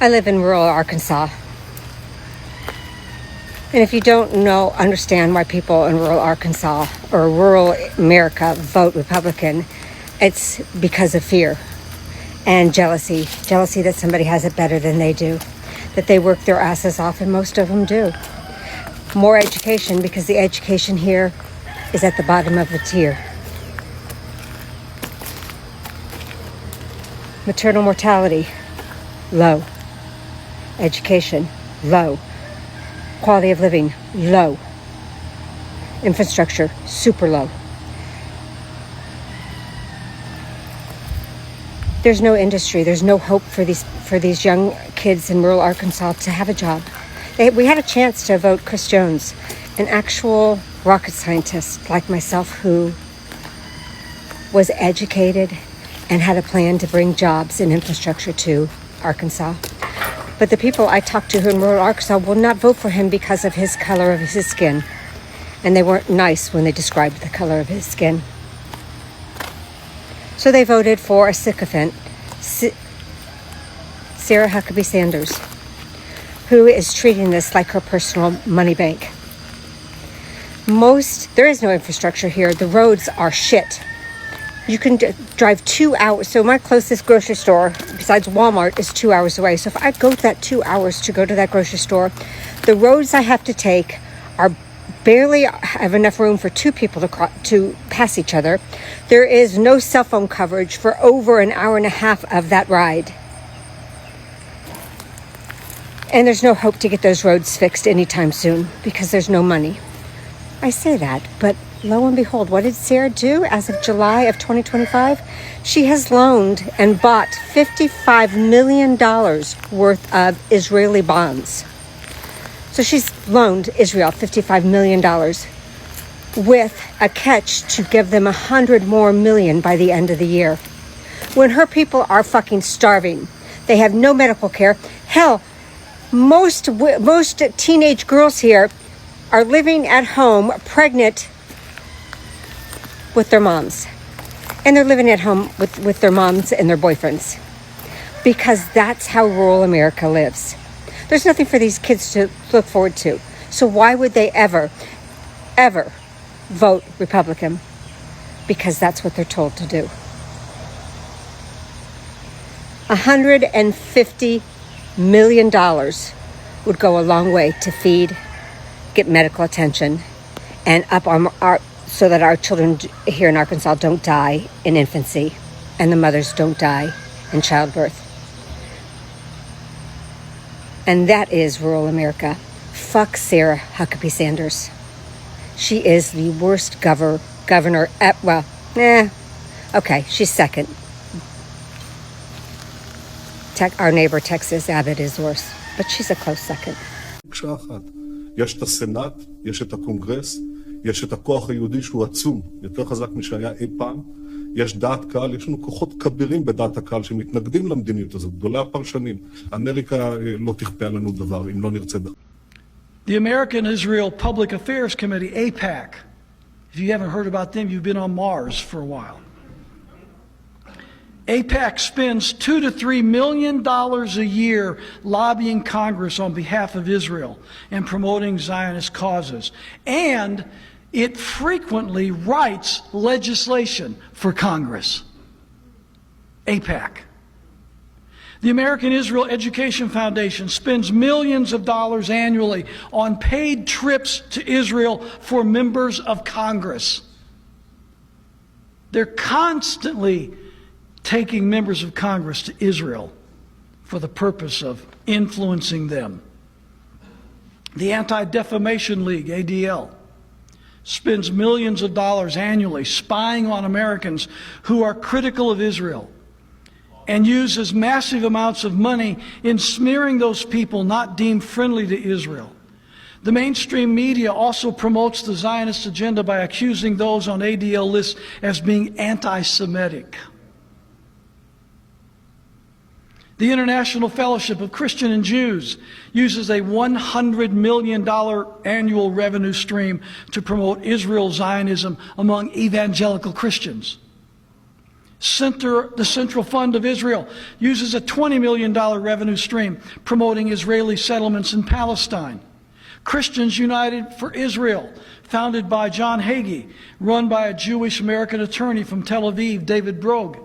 I live in rural Arkansas. And if you don't understand why people in rural Arkansas or rural America vote Republican, it's because of fear and jealousy. Jealousy that somebody has it better than they do, that they work their asses off, and most of them do. More education, because the education here is at the bottom of the tier. Maternal mortality, low. Education, low. Quality of living, low. Infrastructure, super low. There's no industry. There's no hope for these young kids in rural Arkansas to have a job. We had a chance to vote Chris Jones, an actual rocket scientist like myself who was educated and had a plan to bring jobs and infrastructure to Arkansas. But the people I talked to who in rural Arkansas will not vote for him because of his color of his skin. And they weren't nice when they described the color of his skin. So they voted for a sycophant, Sarah Huckabee Sanders, who is treating this like her personal money bank. There is no infrastructure here. The roads are shit. You can drive 2 hours. So my closest grocery store, besides Walmart, is 2 hours away. So if I go that 2 hours to go to that grocery store, the roads I have to take are barely have enough room for two people to pass each other. There is no cell phone coverage for over an hour and a half of that ride. And there's no hope to get those roads fixed anytime soon because there's no money. I say that, but lo and behold, what did Sarah do as of July of 2025? She has loaned and bought $55 million worth of Israeli bonds. So she's loaned Israel $55 million with a catch to give them 100 more million by the end of the year. When her people are fucking starving, they have no medical care. Hell, most teenage girls here are living at home pregnant with their moms. And they're living at home with their moms and their boyfriends. Because that's how rural America lives. There's nothing for these kids to look forward to. So why would they ever vote Republican? Because that's what they're told to do. $150 million would go a long way to feed, get medical attention, and up so that our children here in Arkansas don't die in infancy and the mothers don't die in childbirth. And that is rural America. Fuck Sarah Huckabee Sanders. She is the worst governor okay, she's second. Our neighbor Texas, Abbott, is worse, but she's a close second. יש את הסנאט, יש את הקונגרס, יש את הכוח היהודי שהוא עצום, יותר חזק משהיה אי פעם. יש דעת קהל, יש לנו כוחות כבירים בדעת הקהל שמתנגדים למדיניות הזאת, גדולי הפרשנים. אמריקה לא תכפה עלינו דבר, אם לא נרצה דבר. The American Israel Public Affairs Committee, AIPAC. If you haven't heard about them, you've been on Mars for a while. AIPAC spends $2 to $3 million a year lobbying Congress on behalf of Israel and promoting Zionist causes. And it frequently writes legislation for Congress. AIPAC. The American Israel Education Foundation spends millions of dollars annually on paid trips to Israel for members of Congress. They're constantly taking members of Congress to Israel for the purpose of influencing them. The Anti-Defamation League, ADL, spends millions of dollars annually spying on Americans who are critical of Israel and uses massive amounts of money in smearing those people not deemed friendly to Israel. The mainstream media also promotes the Zionist agenda by accusing those on ADL lists as being anti-Semitic. The International Fellowship of Christian and Jews uses a $100 million annual revenue stream to promote Israel Zionism among evangelical Christians. The Central Fund of Israel uses a $20 million revenue stream promoting Israeli settlements in Palestine. Christians United for Israel, founded by John Hagee, run by a Jewish American attorney from Tel Aviv, David Brogue.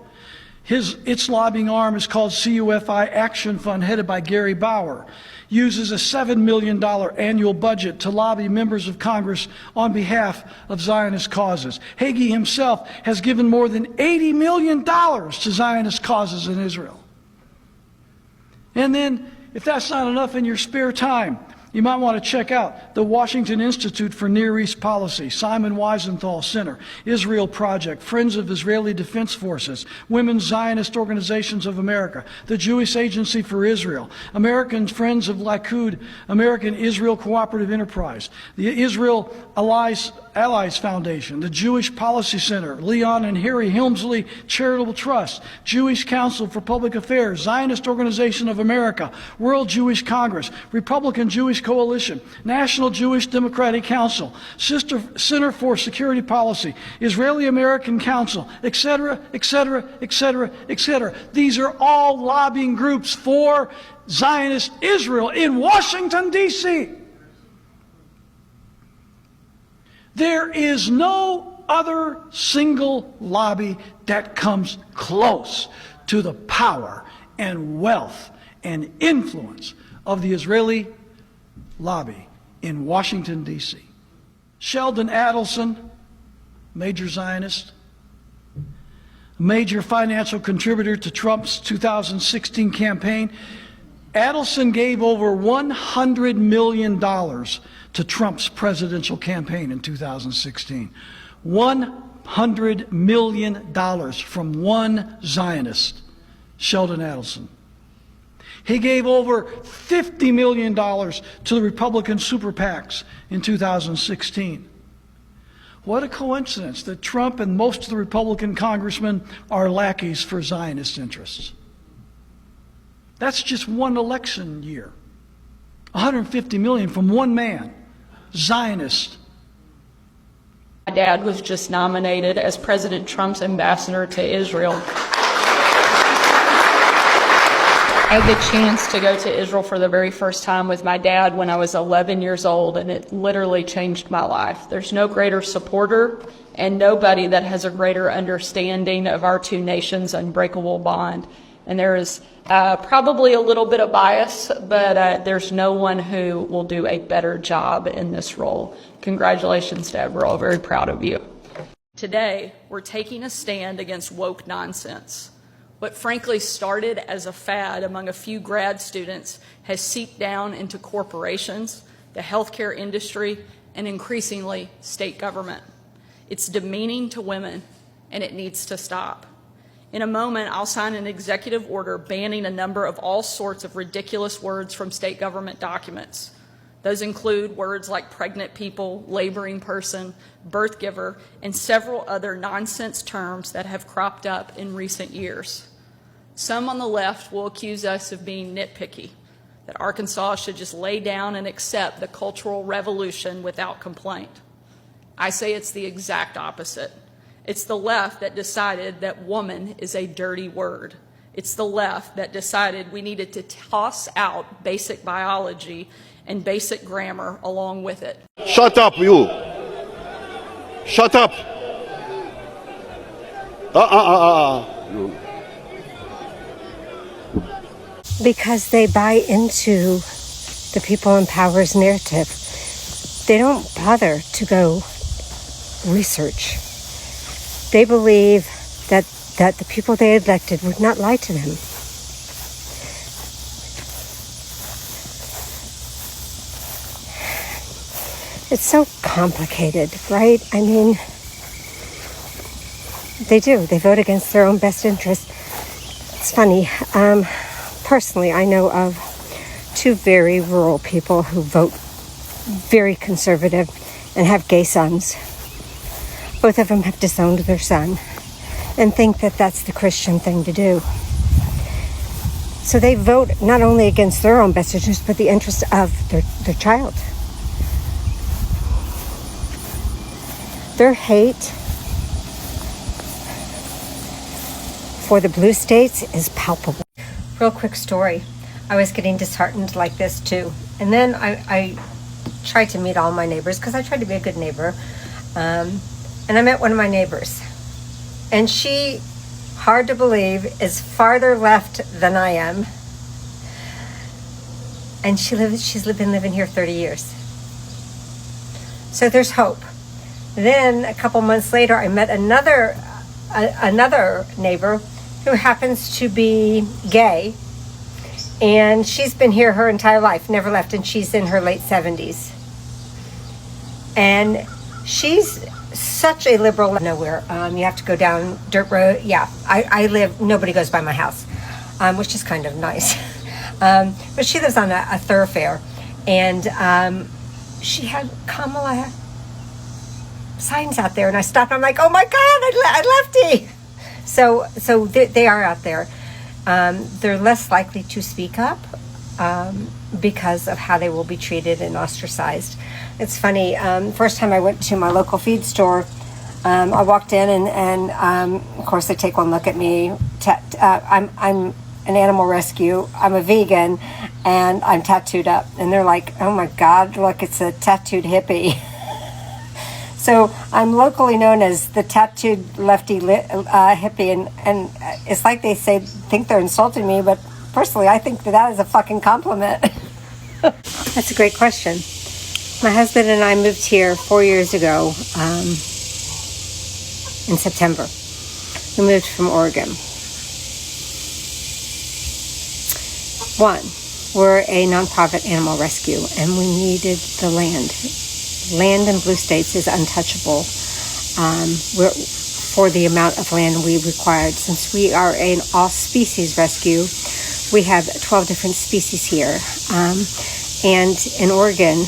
Its lobbying arm is called CUFI Action Fund, headed by Gary Bauer, uses a $7 million annual budget to lobby members of Congress on behalf of Zionist causes. Hagee himself has given more than $80 million to Zionist causes in Israel. And then, if that's not enough, in your spare time, you might want to check out the Washington Institute for Near East Policy, Simon Wiesenthal Center, Israel Project, Friends of Israeli Defense Forces, Women's Zionist Organizations of America, the Jewish Agency for Israel, American Friends of Likud, American Israel Cooperative Enterprise, the Israel Allies Foundation, the Jewish Policy Center, Leon and Harry Helmsley Charitable Trust, Jewish Council for Public Affairs, Zionist Organization of America, World Jewish Congress, Republican Jewish Coalition, National Jewish Democratic Council, Center for Security Policy, Israeli American Council, etc., etc., etc., etc. These are all lobbying groups for Zionist Israel in Washington, D.C. There is no other single lobby that comes close to the power and wealth and influence of the Israeli lobby in Washington, D.C. Sheldon Adelson, major Zionist, major financial contributor to Trump's 2016 campaign. Adelson gave over $100 million to Trump's presidential campaign in 2016. $100 million from one Zionist, Sheldon Adelson. He gave over $50 million to the Republican super PACs in 2016. What a coincidence that Trump and most of the Republican congressmen are lackeys for Zionist interests. That's just one election year. $150 million from one man, Zionist. My dad was just nominated as President Trump's ambassador to Israel. I had the chance to go to Israel for the very first time with my dad when I was 11 years old, and it literally changed my life. There's no greater supporter and nobody that has a greater understanding of our two nations' unbreakable bond. And there is probably a little bit of bias, but there's no one who will do a better job in this role. Congratulations, Dad. We're all very proud of you. Today, we're taking a stand against woke nonsense. What frankly started as a fad among a few grad students has seeped down into corporations, the healthcare industry, and increasingly state government. It's demeaning to women, and it needs to stop. In a moment, I'll sign an executive order banning a number of all sorts of ridiculous words from state government documents. Those include words like pregnant people, laboring person, birth giver, and several other nonsense terms that have cropped up in recent years. Some on the left will accuse us of being nitpicky, that Arkansas should just lay down and accept the cultural revolution without complaint. I say it's the exact opposite. It's the left that decided that woman is a dirty word. It's the left that decided we needed to toss out basic biology and basic grammar along with it. Shut up, you. Shut up. You. Because they buy into the people in power's narrative. They don't bother to go research. They believe that the people they elected would not lie to them. It's so complicated, right? I mean, they do. They vote against their own best interest. It's funny. Personally, I know of two very rural people who vote very conservative and have gay sons. Both of them have disowned their son and think that that's the Christian thing to do. So they vote not only against their own best interest, but the interest of their child. Their hate for the blue states is palpable. Real quick story. I was getting disheartened like this too. And then I tried to meet all my neighbors because I tried to be a good neighbor. And I met one of my neighbors. And she, hard to believe, is farther left than I am. And she's been living here 30 years. So there's hope. Then a couple months later, I met another neighbor who happens to be gay. And she's been here her entire life, never left, and she's in her late 70s. And she's such a liberal nowhere. You have to go down dirt road. Yeah, I live, nobody goes by my house, which is kind of nice. But she lives on a thoroughfare. And she had Kamala signs out there. And I stopped, I'm like, oh my God, I lefty. So they are out there. They're less likely to speak up because of how they will be treated and ostracized. It's funny, first time I went to my local feed store, I walked in and of course they take one look at me. I'm an animal rescue, I'm a vegan, and I'm tattooed up. And they're like, oh my God, look, it's a tattooed hippie. So I'm locally known as the tattooed lefty hippie, and it's like they think they're insulting me, but personally I think that is a fucking compliment. That's a great question. My husband and I moved here 4 years ago in September. We moved from Oregon. One, we're a nonprofit animal rescue, and we needed the land. Land in blue states is untouchable for the amount of land we required. Since we are an all-species rescue, we have 12 different species here. And in Oregon,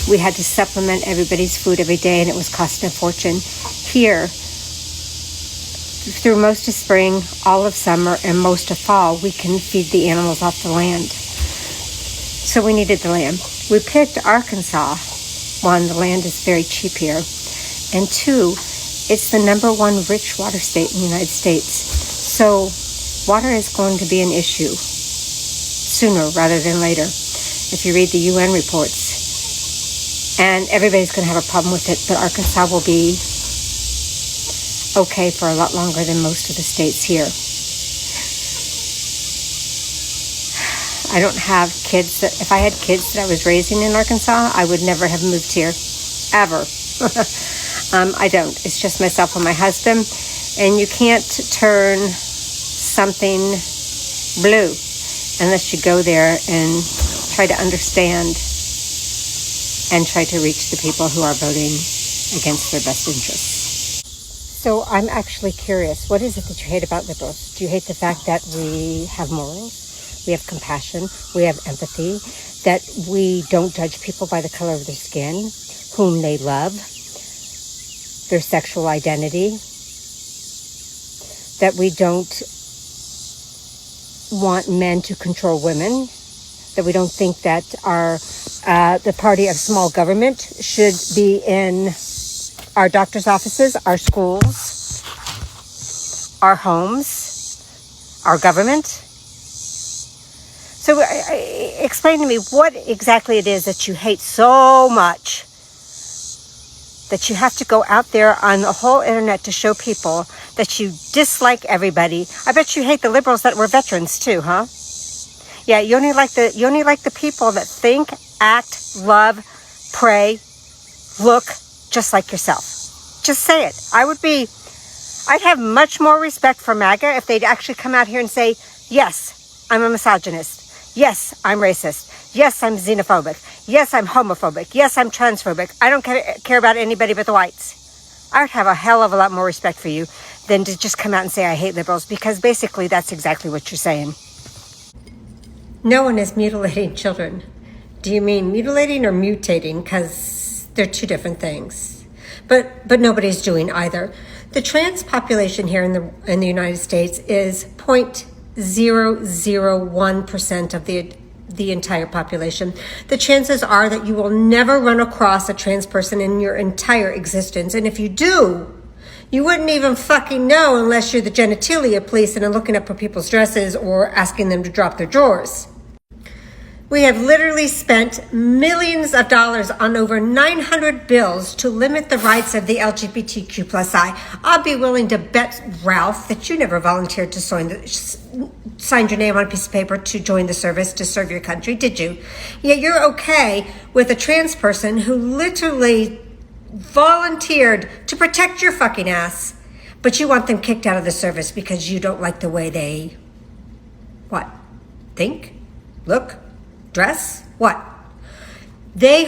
we had to supplement everybody's food every day, and it was costing a fortune. Here, through most of spring, all of summer, and most of fall, we can feed the animals off the land. So we needed the land. We picked Arkansas. One, the land is very cheap here. And two, it's the #1 rich water state in the United States. So water is going to be an issue sooner rather than later. If you read the UN reports, and everybody's going to have a problem with it, but Arkansas will be okay for a lot longer than most of the states here. I don't have kids if I had kids that I was raising in Arkansas, I would never have moved here, ever. I don't. It's just myself and my husband, and you can't turn something blue unless you go there and try to understand and try to reach the people who are voting against their best interests. So I'm actually curious, what is it that you hate about liberals? Do you hate the fact that we have morals? We have compassion, we have empathy, that we don't judge people by the color of their skin, whom they love, their sexual identity, that we don't want men to control women, that we don't think that the party of small government should be in our doctor's offices, our schools, our homes, our government. So explain to me what exactly it is that you hate so much that you have to go out there on the whole internet to show people that you dislike everybody. I bet you hate the liberals that were veterans too, huh? Yeah, you only like the people that think, act, love, pray, look just like yourself. Just say it. I'd have much more respect for MAGA if they'd actually come out here and say, yes, I'm a misogynist. Yes, I'm racist. Yes, I'm xenophobic. Yes, I'm homophobic. Yes, I'm transphobic. I don't care about anybody but the whites. I would have a hell of a lot more respect for you than to just come out and say I hate liberals, because basically that's exactly what you're saying. No one is mutilating children. Do you mean mutilating or mutating? Because they're two different things. But nobody's doing either. The trans population here in the United States is 0.001% of the entire population. The chances are that you will never run across a trans person in your entire existence. And if you do, You wouldn't even fucking know unless you're the genitalia police and are looking up for people's dresses or asking them to drop their drawers. We have literally spent millions of dollars on over 900 bills to limit the rights of the LGBTQ+I. I'll be willing to bet, Ralph, that you never volunteered to signed your name on a piece of paper to join the service to serve your country, did you? Yet you're okay with a trans person who literally volunteered to protect your fucking ass, but you want them kicked out of the service because you don't like the way they, what, think, look, dress, what? They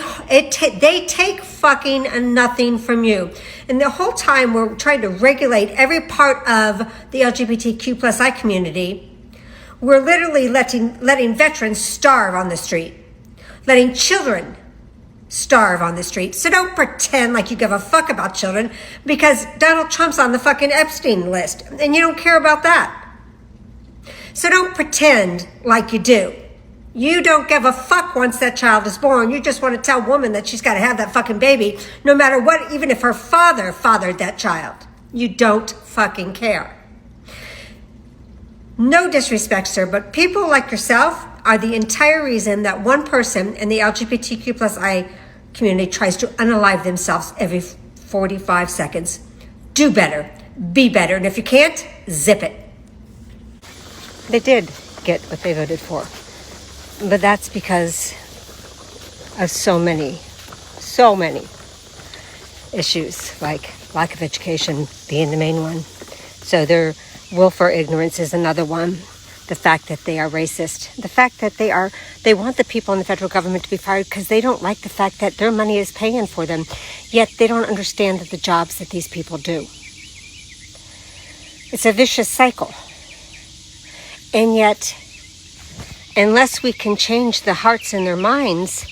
take fucking nothing from you. And the whole time we're trying to regulate every part of the LGBTQ+I community, we're literally letting veterans starve on the street, letting children starve on the street. So don't pretend like you give a fuck about children because Donald Trump's on the fucking Epstein list and you don't care about that. So don't pretend like you do. You don't give a fuck once that child is born. You just want to tell a woman that she's got to have that fucking baby no matter what, even if her father fathered that child. You don't fucking care. No disrespect, sir, but people like yourself are the entire reason that one person in the LGBTQ+I community tries to unalive themselves every 45 seconds. Do better. Be better. And if you can't, zip it. They did get what they voted for. But that's because of so many issues, like lack of education being the main one. So their willful ignorance is another one. The fact that they are racist. The fact that they want the people in the federal government to be fired because they don't like the fact that their money is paying for them. Yet they don't understand the jobs that these people do. It's a vicious cycle. And yet, unless we can change the hearts and their minds,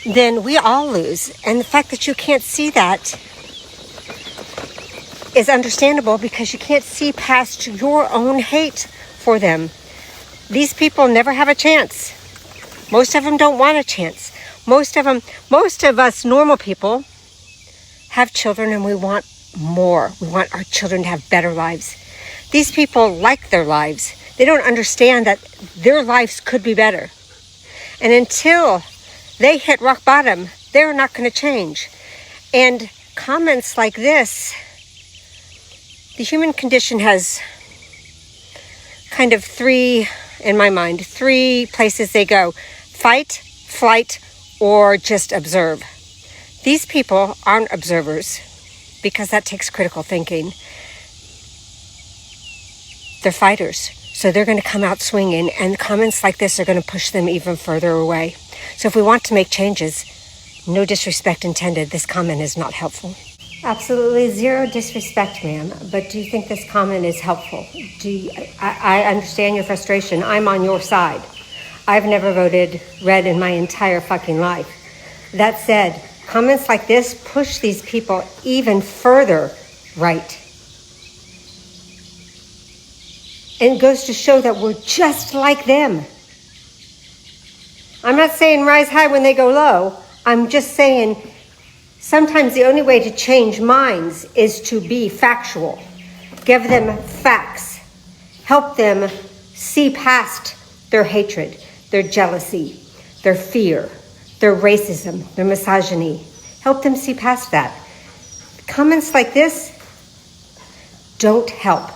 then we all lose. And the fact that you can't see that is understandable because you can't see past your own hate for them. These people never have a chance. Most of them don't want a chance. Most of us normal people have children and we want more. We want our children to have better lives. These people like their lives. They don't understand that their lives could be better. And until they hit rock bottom, they're not going to change. And comments like this, the human condition has kind of three places they go: fight, flight, or just observe. These people aren't observers because that takes critical thinking. They're fighters. So they're going to come out swinging, and comments like this are going to push them even further away. So if we want to make changes, no disrespect intended, this comment is not helpful. Absolutely zero disrespect, ma'am. But do you think this comment is helpful? I understand your frustration. I'm on your side. I've never voted red in my entire fucking life. That said, comments like this push these people even further right. And it goes to show that we're just like them. I'm not saying rise high when they go low. I'm just saying sometimes the only way to change minds is to be factual. Give them facts. Help them see past their hatred, their jealousy, their fear, their racism, their misogyny. Help them see past that. Comments like this don't help.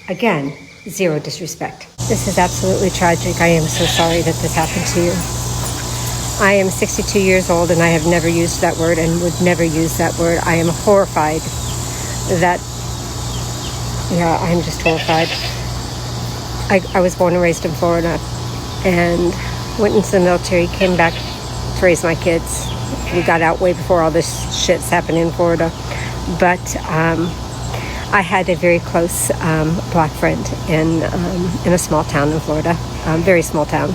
Again, zero disrespect. This is absolutely tragic. I am so sorry that this happened to you. I am 62 years old and I have never used that word and would never use that word. I am horrified I'm just horrified. I was born and raised in Florida and went into the military, came back to raise my kids. We got out way before all this shit's happened in Florida. But I had a very close black friend in a small town in Florida, very small town.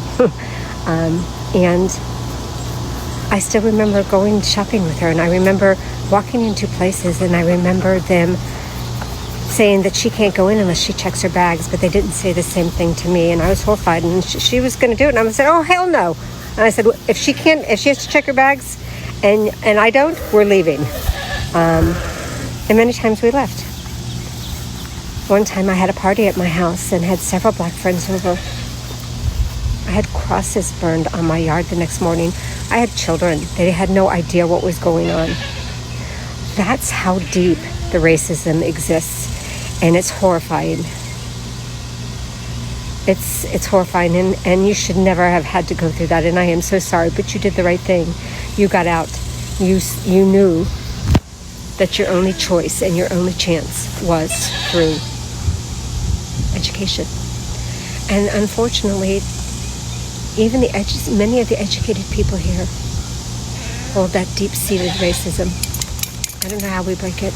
And I still remember going shopping with her, and I remember walking into places, and I remember them saying that she can't go in unless she checks her bags, but they didn't say the same thing to me, and I was horrified, and she was going to do it, and I said, oh, hell no. And I said, well, if she has to check her bags, and I don't, we're leaving. And many times we left. One time I had a party at my house and had several black friends over. I had crosses burned on my yard the next morning. I had children. They had no idea what was going on. That's how deep the racism exists. And it's horrifying. It's horrifying, and you should never have had to go through that. And I am so sorry, but you did the right thing. You got out. You knew that your only choice and your only chance was through education. And unfortunately, even many of the educated people here hold that deep-seated racism. I don't know how we break it.